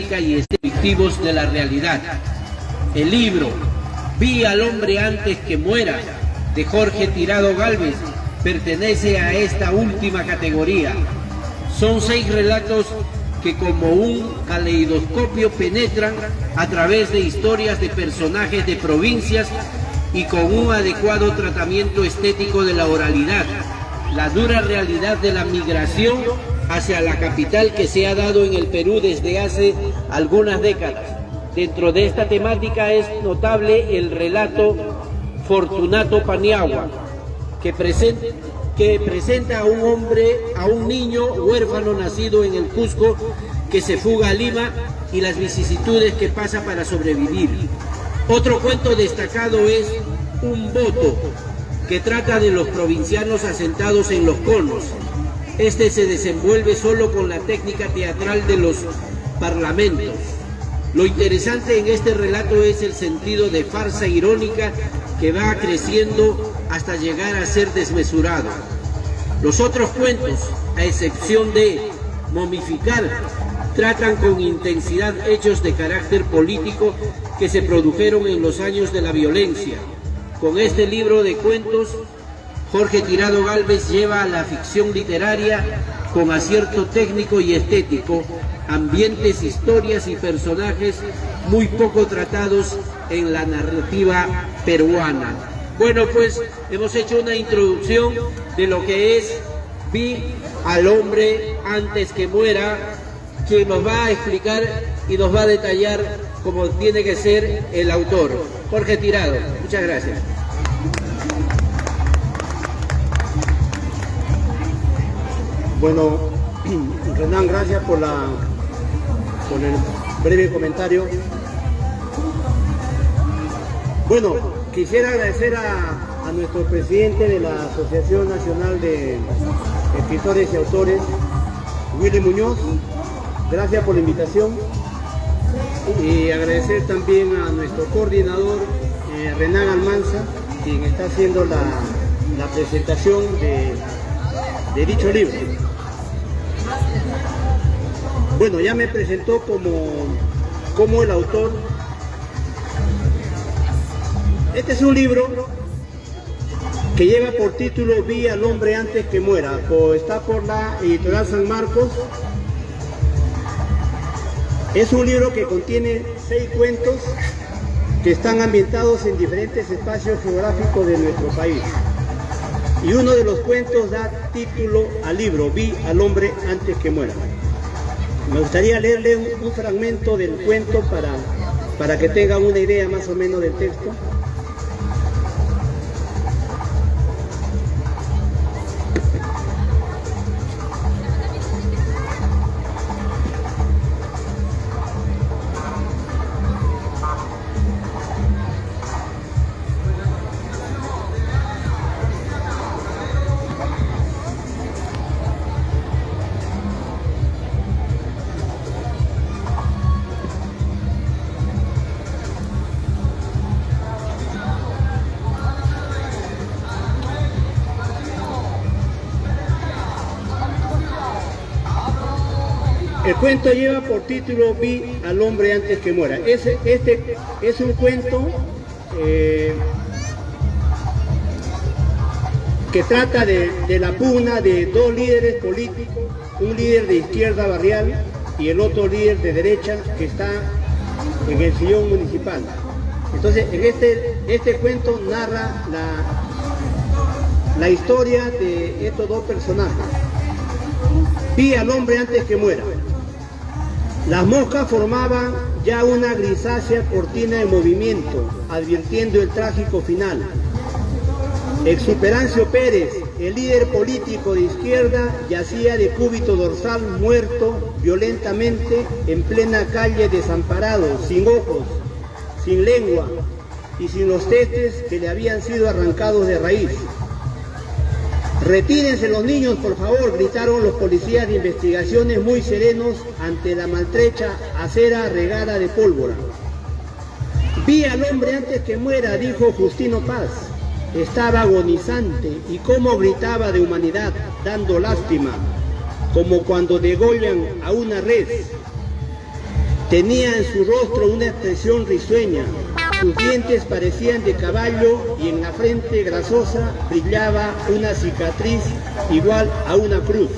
estética y descriptivos de la realidad. El libro Vi al hombre antes que muera, de Jorge Tirado Gálvez, pertenece a esta última categoría. Son 6 relatos que como un caleidoscopio penetran a través de historias de personajes de provincias y con un adecuado tratamiento estético de la oralidad, la dura realidad de la migración hacia la capital que se ha dado en el Perú desde hace algunas décadas. Dentro de esta temática es notable el relato Fortunato Paniagua, que presenta a un hombre, a un niño huérfano nacido en el Cusco que se fuga a Lima y las vicisitudes que pasa para sobrevivir. Otro cuento destacado es Un voto, que trata de los provincianos asentados en los conos. Este se desenvuelve solo con la técnica teatral de los parlamentos. Lo interesante en este relato es el sentido de farsa irónica que va creciendo hasta llegar a ser desmesurado. Los otros cuentos, a excepción de Momificar, tratan con intensidad hechos de carácter político que se produjeron en los años de la violencia. Con este libro de cuentos, Jorge Tirado Gálvez lleva a la ficción literaria con acierto técnico y estético ambientes, historias y personajes muy poco tratados en la narrativa peruana. Bueno, pues hemos hecho una introducción de lo que es Vi al hombre antes que muera, quien nos va a explicar y nos va a detallar como tiene que ser el autor, Jorge Tirado. Muchas gracias. Bueno, Renan, gracias por el breve comentario. Bueno, quisiera agradecer a nuestro presidente de la Asociación Nacional de Escritores y Autores, Willy Muñoz. Gracias por la invitación. Y agradecer también a nuestro coordinador, Renan Almanza, quien está haciendo la presentación de dicho libro. Bueno, ya me presentó como el autor. Este es un libro que lleva por título Vi al hombre antes que muera. Está por la editorial San Marcos. Es un libro que contiene 6 cuentos que están ambientados en diferentes espacios geográficos de nuestro país. Y uno de los cuentos da título al libro, Vi al hombre antes que muera. Me gustaría leerle un fragmento del cuento para que tengan una idea más o menos del texto. El cuento lleva por título Vi al hombre antes que muera. Este es un cuento que trata de la pugna de 2 líderes políticos, un líder de izquierda barrial y el otro líder de derecha que está en el sillón municipal. Entonces, en este cuento narra la historia de estos 2 personajes. Vi al hombre antes que muera. Las moscas formaban ya una grisácea cortina en movimiento, advirtiendo el trágico final. Exuperancio Pérez, el líder político de izquierda, yacía de cúbito dorsal muerto violentamente en plena calle, desamparado, sin ojos, sin lengua y sin los tetes que le habían sido arrancados de raíz. Retírense los niños, por favor, gritaron los policías de investigaciones muy serenos ante la maltrecha acera regada de pólvora. Vi al hombre antes que muera, dijo Justino Paz. Estaba agonizante y cómo gritaba de humanidad, dando lástima, como cuando degollan a una res. Tenía en su rostro una expresión risueña, sus dientes parecían de caballo y en la frente grasosa brillaba una cicatriz igual a una cruz.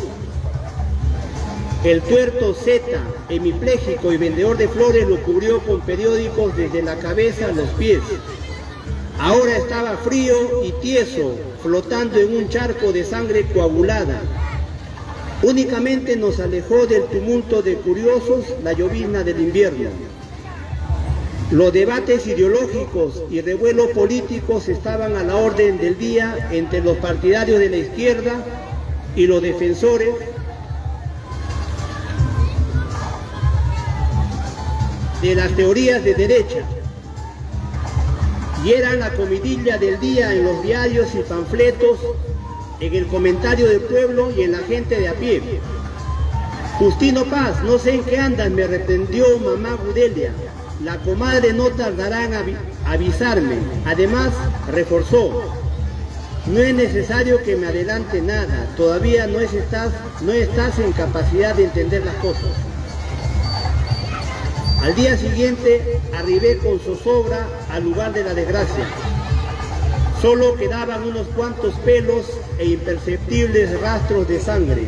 El tuerto Z, hemipléjico y vendedor de flores, lo cubrió con periódicos desde la cabeza a los pies. Ahora estaba frío y tieso, flotando en un charco de sangre coagulada. Únicamente nos alejó del tumulto de curiosos la llovizna del invierno. Los debates ideológicos y revuelos políticos estaban a la orden del día entre los partidarios de la izquierda y los defensores de las teorías de derecha, y eran la comidilla del día en los diarios y panfletos, en el comentario del pueblo y en la gente de a pie. Justino Paz, no sé en qué andas, me reprendió mamá Gudelia. La comadre no tardará en avisarme. Además, reforzó, no es necesario que me adelante nada, todavía no estás en capacidad de entender las cosas. Al día siguiente arribé con zozobra al lugar de la desgracia. Solo quedaban unos cuantos pelos e imperceptibles rastros de sangre.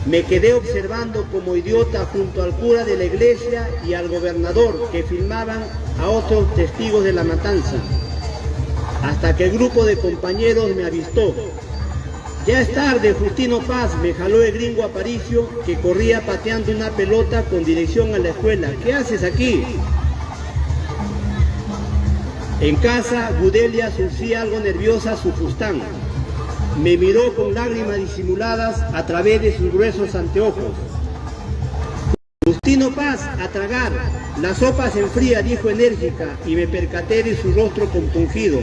Me quedé observando como idiota junto al cura de la iglesia y al gobernador, que filmaban a otros testigos de la matanza, hasta que el grupo de compañeros me avistó. Ya es tarde, Justino Paz, me jaló el gringo Aparicio, que corría pateando una pelota con dirección a la escuela. ¿Qué haces aquí? En casa, Gudelia surcía algo nerviosa su fustán. Me miró con lágrimas disimuladas a través de sus gruesos anteojos. Justino Paz, a tragar. La sopa se enfría, dijo enérgica, y me percaté de su rostro compungido.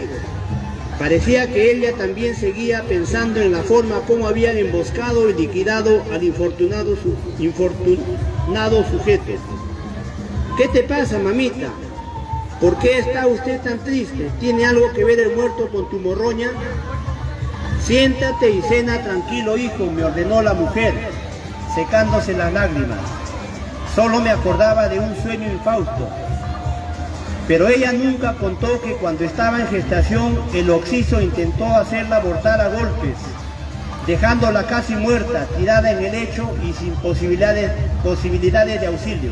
Parecía que ella también seguía pensando en la forma como habían emboscado y liquidado al infortunado sujeto. ¿Qué te pasa, mamita? ¿Por qué está usted tan triste? ¿Tiene algo que ver el muerto con tu morroña? Siéntate y cena tranquilo, hijo, me ordenó la mujer, secándose las lágrimas. Solo me acordaba de un sueño infausto. Pero ella nunca contó que cuando estaba en gestación, el occiso intentó hacerla abortar a golpes, dejándola casi muerta, tirada en el lecho y sin posibilidades de auxilio.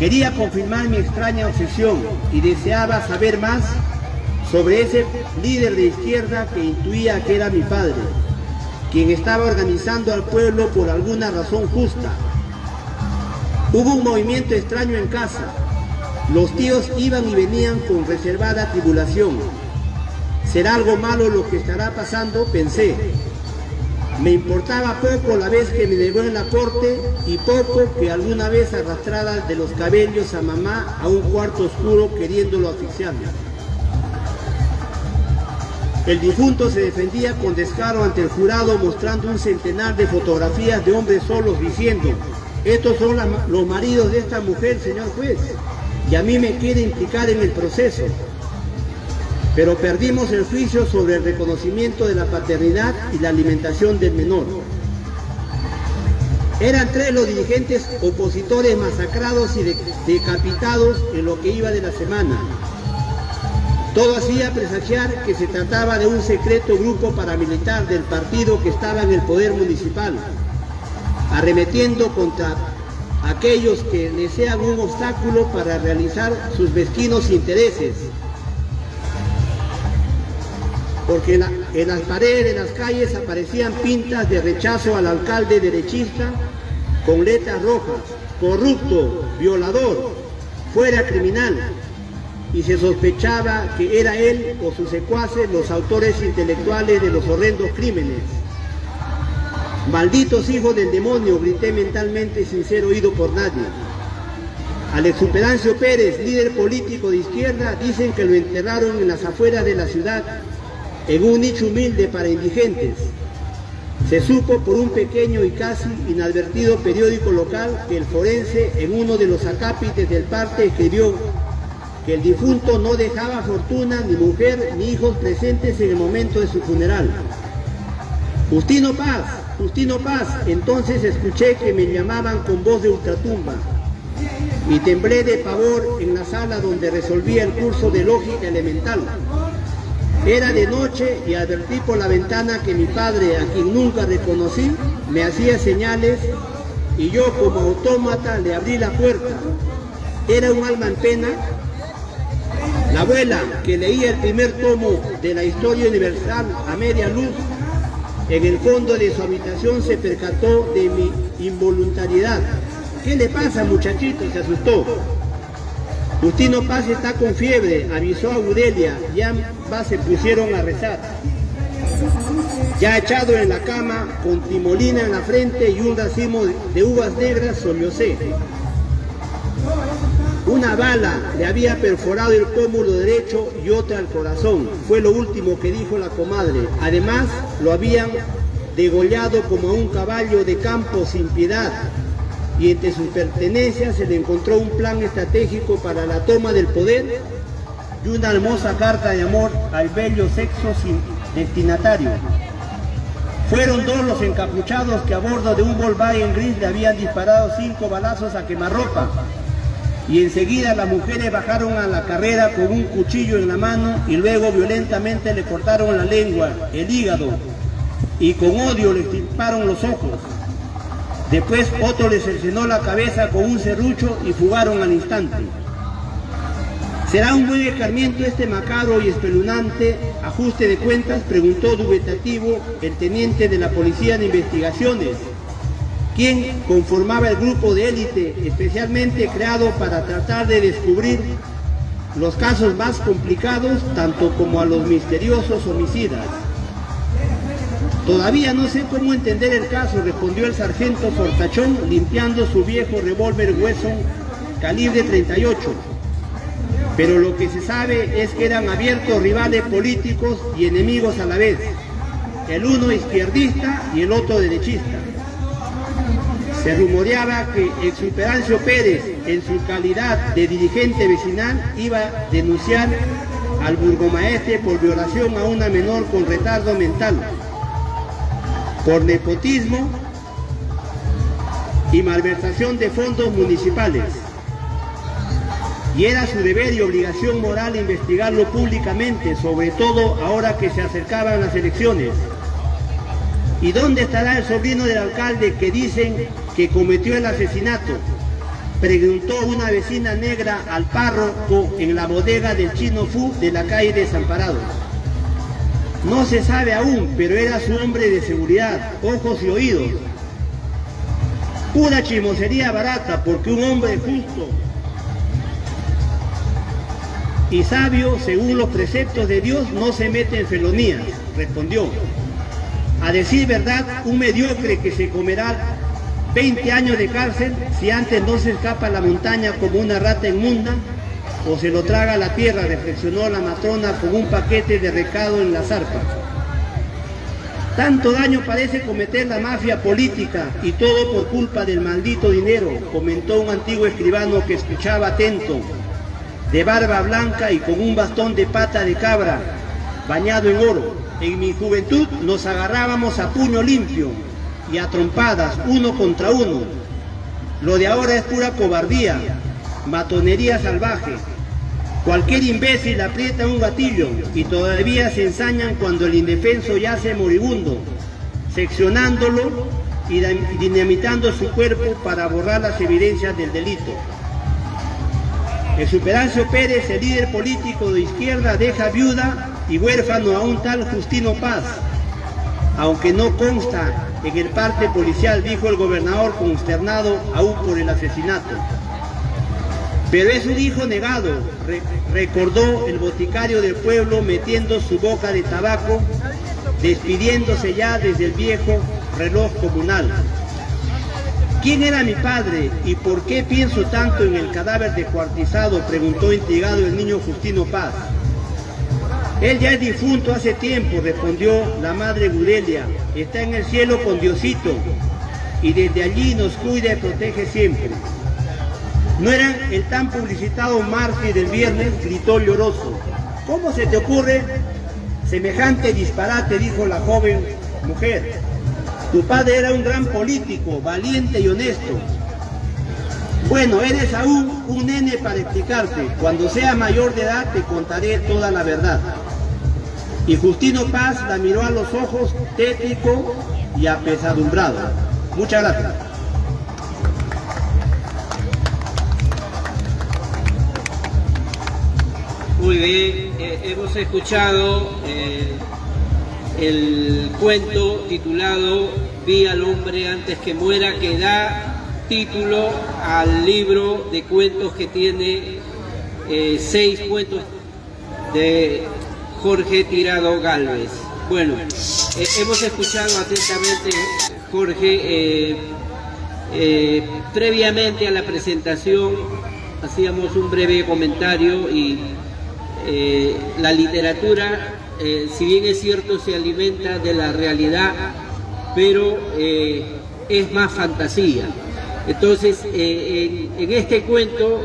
Quería confirmar mi extraña obsesión y deseaba saber más sobre ese líder de izquierda que intuía que era mi padre, quien estaba organizando al pueblo por alguna razón justa. Hubo un movimiento extraño en casa. Los tíos iban y venían con reservada tribulación. ¿Será algo malo lo que estará pasando?, pensé. Me importaba poco la vez que me negó en la corte y poco que alguna vez arrastrara de los cabellos a mamá a un cuarto oscuro queriéndolo asfixiarme. El difunto se defendía con descaro ante el jurado, mostrando un centenar de fotografías de hombres solos, diciendo: estos son los maridos de esta mujer, señor juez, y a mí me quiere implicar en el proceso. Pero perdimos el juicio sobre el reconocimiento de la paternidad y la alimentación del menor. Eran 3 los dirigentes opositores masacrados y decapitados en lo que iba de la semana. Todo hacía presagiar que se trataba de un secreto grupo paramilitar del partido que estaba en el poder municipal, arremetiendo contra aquellos que le sean un obstáculo para realizar sus mezquinos intereses. Porque en las paredes de las calles aparecían pintas de rechazo al alcalde derechista con letras rojas: corrupto, violador, fuera criminal. Y se sospechaba que era él o sus secuaces los autores intelectuales de los horrendos crímenes. Malditos hijos del demonio, grité mentalmente sin ser oído por nadie. Al Exuperancio Pérez, líder político de izquierda, dicen que lo enterraron en las afueras de la ciudad, en un nicho humilde para indigentes. Se supo por un pequeño y casi inadvertido periódico local que el forense, en uno de los acápites del parte, escribió que el difunto no dejaba fortuna, ni mujer, ni hijos presentes en el momento de su funeral. Justino Paz, Justino Paz, entonces escuché que me llamaban con voz de ultratumba y temblé de pavor en la sala donde resolvía el curso de lógica elemental. Era de noche y advertí por la ventana que mi padre, a quien nunca reconocí, me hacía señales y yo como autómata le abrí la puerta. Era un alma en pena. La abuela, que leía el primer tomo de la Historia Universal a media luz, en el fondo de su habitación se percató de mi involuntariedad. ¿Qué le pasa, muchachito?, se asustó. Justino Paz está con fiebre, avisó a Gudelia, y ambas se pusieron a rezar. Ya echado en la cama, con timolina en la frente y un racimo de uvas negras, sollocé. Una bala le había perforado el pómulo derecho y otra al corazón. Fue lo último que dijo la comadre. Además, lo habían degollado como a un caballo de campo sin piedad. Y entre sus pertenencias se le encontró un plan estratégico para la toma del poder y una hermosa carta de amor al bello sexo sin destinatario. Fueron dos los encapuchados que a bordo de un Volkswagen gris le habían disparado 5 balazos a quemarropa. Y enseguida las mujeres bajaron a la carrera con un cuchillo en la mano y luego violentamente le cortaron la lengua, el hígado y con odio le extirparon los ojos. Después otro le cercenó la cabeza con un serrucho y fugaron al instante. ¿Será un buen escarmiento este macabro y espeluznante ajuste de cuentas?, preguntó dubitativo el teniente de la Policía de Investigaciones, quien conformaba el grupo de élite especialmente creado para tratar de descubrir los casos más complicados, tanto como a los misteriosos homicidas. Todavía no sé cómo entender el caso, respondió el sargento Fortachón, limpiando su viejo revólver Wesson calibre 38. Pero lo que se sabe es que eran abiertos rivales políticos y enemigos a la vez, el uno izquierdista y el otro derechista. Se rumoreaba que Exuperancio Pérez, en su calidad de dirigente vecinal, iba a denunciar al burgomaestre por violación a una menor con retardo mental, por nepotismo y malversación de fondos municipales. Y era su deber y obligación moral investigarlo públicamente, sobre todo ahora que se acercaban las elecciones. ¿Y dónde estará el sobrino del alcalde que dicen que cometió el asesinato?, preguntó una vecina negra al párroco en la bodega del Chino Fu de la calle Desamparados. No se sabe aún, pero era su hombre de seguridad, ojos y oídos. Pura chismosería barata, porque un hombre justo y sabio, según los preceptos de Dios, no se mete en felonías, respondió. A decir verdad, un mediocre que se comerá 20 años de cárcel si antes no se escapa a la montaña como una rata inmunda o se lo traga a la tierra, reflexionó la matrona con un paquete de recado en la zarpa. Tanto daño parece cometer la mafia política y todo por culpa del maldito dinero, comentó un antiguo escribano que escuchaba atento, de barba blanca y con un bastón de pata de cabra bañado en oro. En mi juventud nos agarrábamos a puño limpio y a trompadas, uno contra uno. Lo de ahora es pura cobardía, matonería salvaje. Cualquier imbécil aprieta un gatillo y todavía se ensañan cuando el indefenso yace moribundo, seccionándolo y dinamitando su cuerpo para borrar las evidencias del delito. Exuperancio Pérez, el líder político de izquierda, deja viuda y huérfano a un tal Justino Paz, aunque no consta en el parte policial, dijo el gobernador consternado aún por el asesinato. Pero es un hijo negado, recordó el boticario del pueblo metiendo su boca de tabaco, despidiéndose ya desde el viejo reloj comunal. ¿Quién era mi padre y por qué pienso tanto en el cadáver descuartizado?, preguntó intrigado el niño Justino Paz. Él ya es difunto hace tiempo, respondió la madre Gudelia. Está en el cielo con Diosito y desde allí nos cuida y protege siempre. ¿No eran el tan publicitado mártir del viernes?, gritó lloroso. ¿Cómo se te ocurre semejante disparate?, dijo la joven mujer. Tu padre era un gran político, valiente y honesto. Bueno, eres aún un nene para explicarte. Cuando sea mayor de edad te contaré toda la verdad. Y Justino Paz la miró a los ojos, tétrico y apesadumbrado. Muchas gracias. Muy bien, hemos escuchado el cuento titulado Vi al hombre antes que muera, que da título al libro de cuentos que tiene 6 cuentos de Jorge Tirado Gálvez. Bueno, hemos escuchado atentamente, Jorge. Previamente a la presentación hacíamos un breve comentario y la literatura, si bien es cierto, se alimenta de la realidad, pero es más fantasía. Entonces, en este cuento,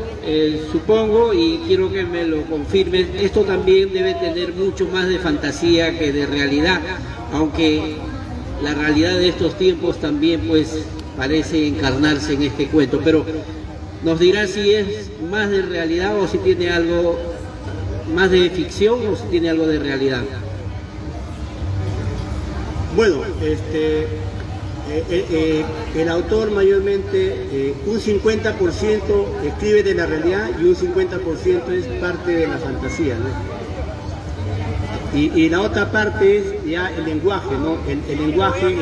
supongo, y quiero que me lo confirmen, esto también debe tener mucho más de fantasía que de realidad, aunque la realidad de estos tiempos también pues parece encarnarse en este cuento, pero nos dirá si es más de realidad o si tiene algo más de ficción o si tiene algo de realidad. Bueno, el autor mayormente, un 50% escribe de la realidad y un 50% es parte de la fantasía, ¿no? Y la otra parte es ya el lenguaje, ¿no? El lenguaje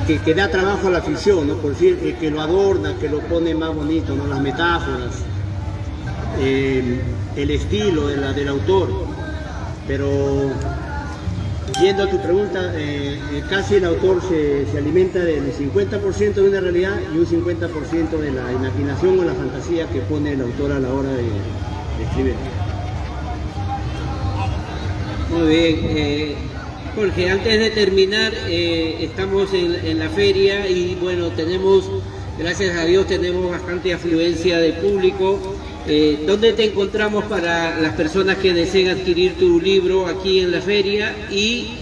que da trabajo a la ficción, ¿no? Por decir, que lo adorna, que lo pone más bonito, ¿no? Las metáforas, el estilo del autor. Pero yendo a tu pregunta, casi el autor se alimenta del 50% de una realidad y un 50% de la imaginación o la fantasía que pone el autor a la hora de escribir. Muy bien, Jorge, antes de terminar, estamos en la feria y bueno, tenemos, gracias a Dios, tenemos bastante afluencia de público. ¿Dónde te encontramos para las personas que deseen adquirir tu libro aquí en la feria y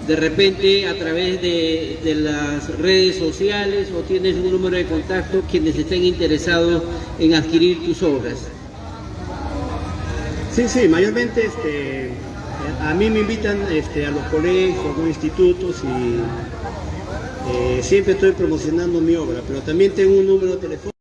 de repente a través de las redes sociales, o tienes un número de contacto quienes estén interesados en adquirir tus obras? Sí, mayormente a mí me invitan a los colegios, a los institutos y siempre estoy promocionando mi obra, pero también tengo un número de teléfono.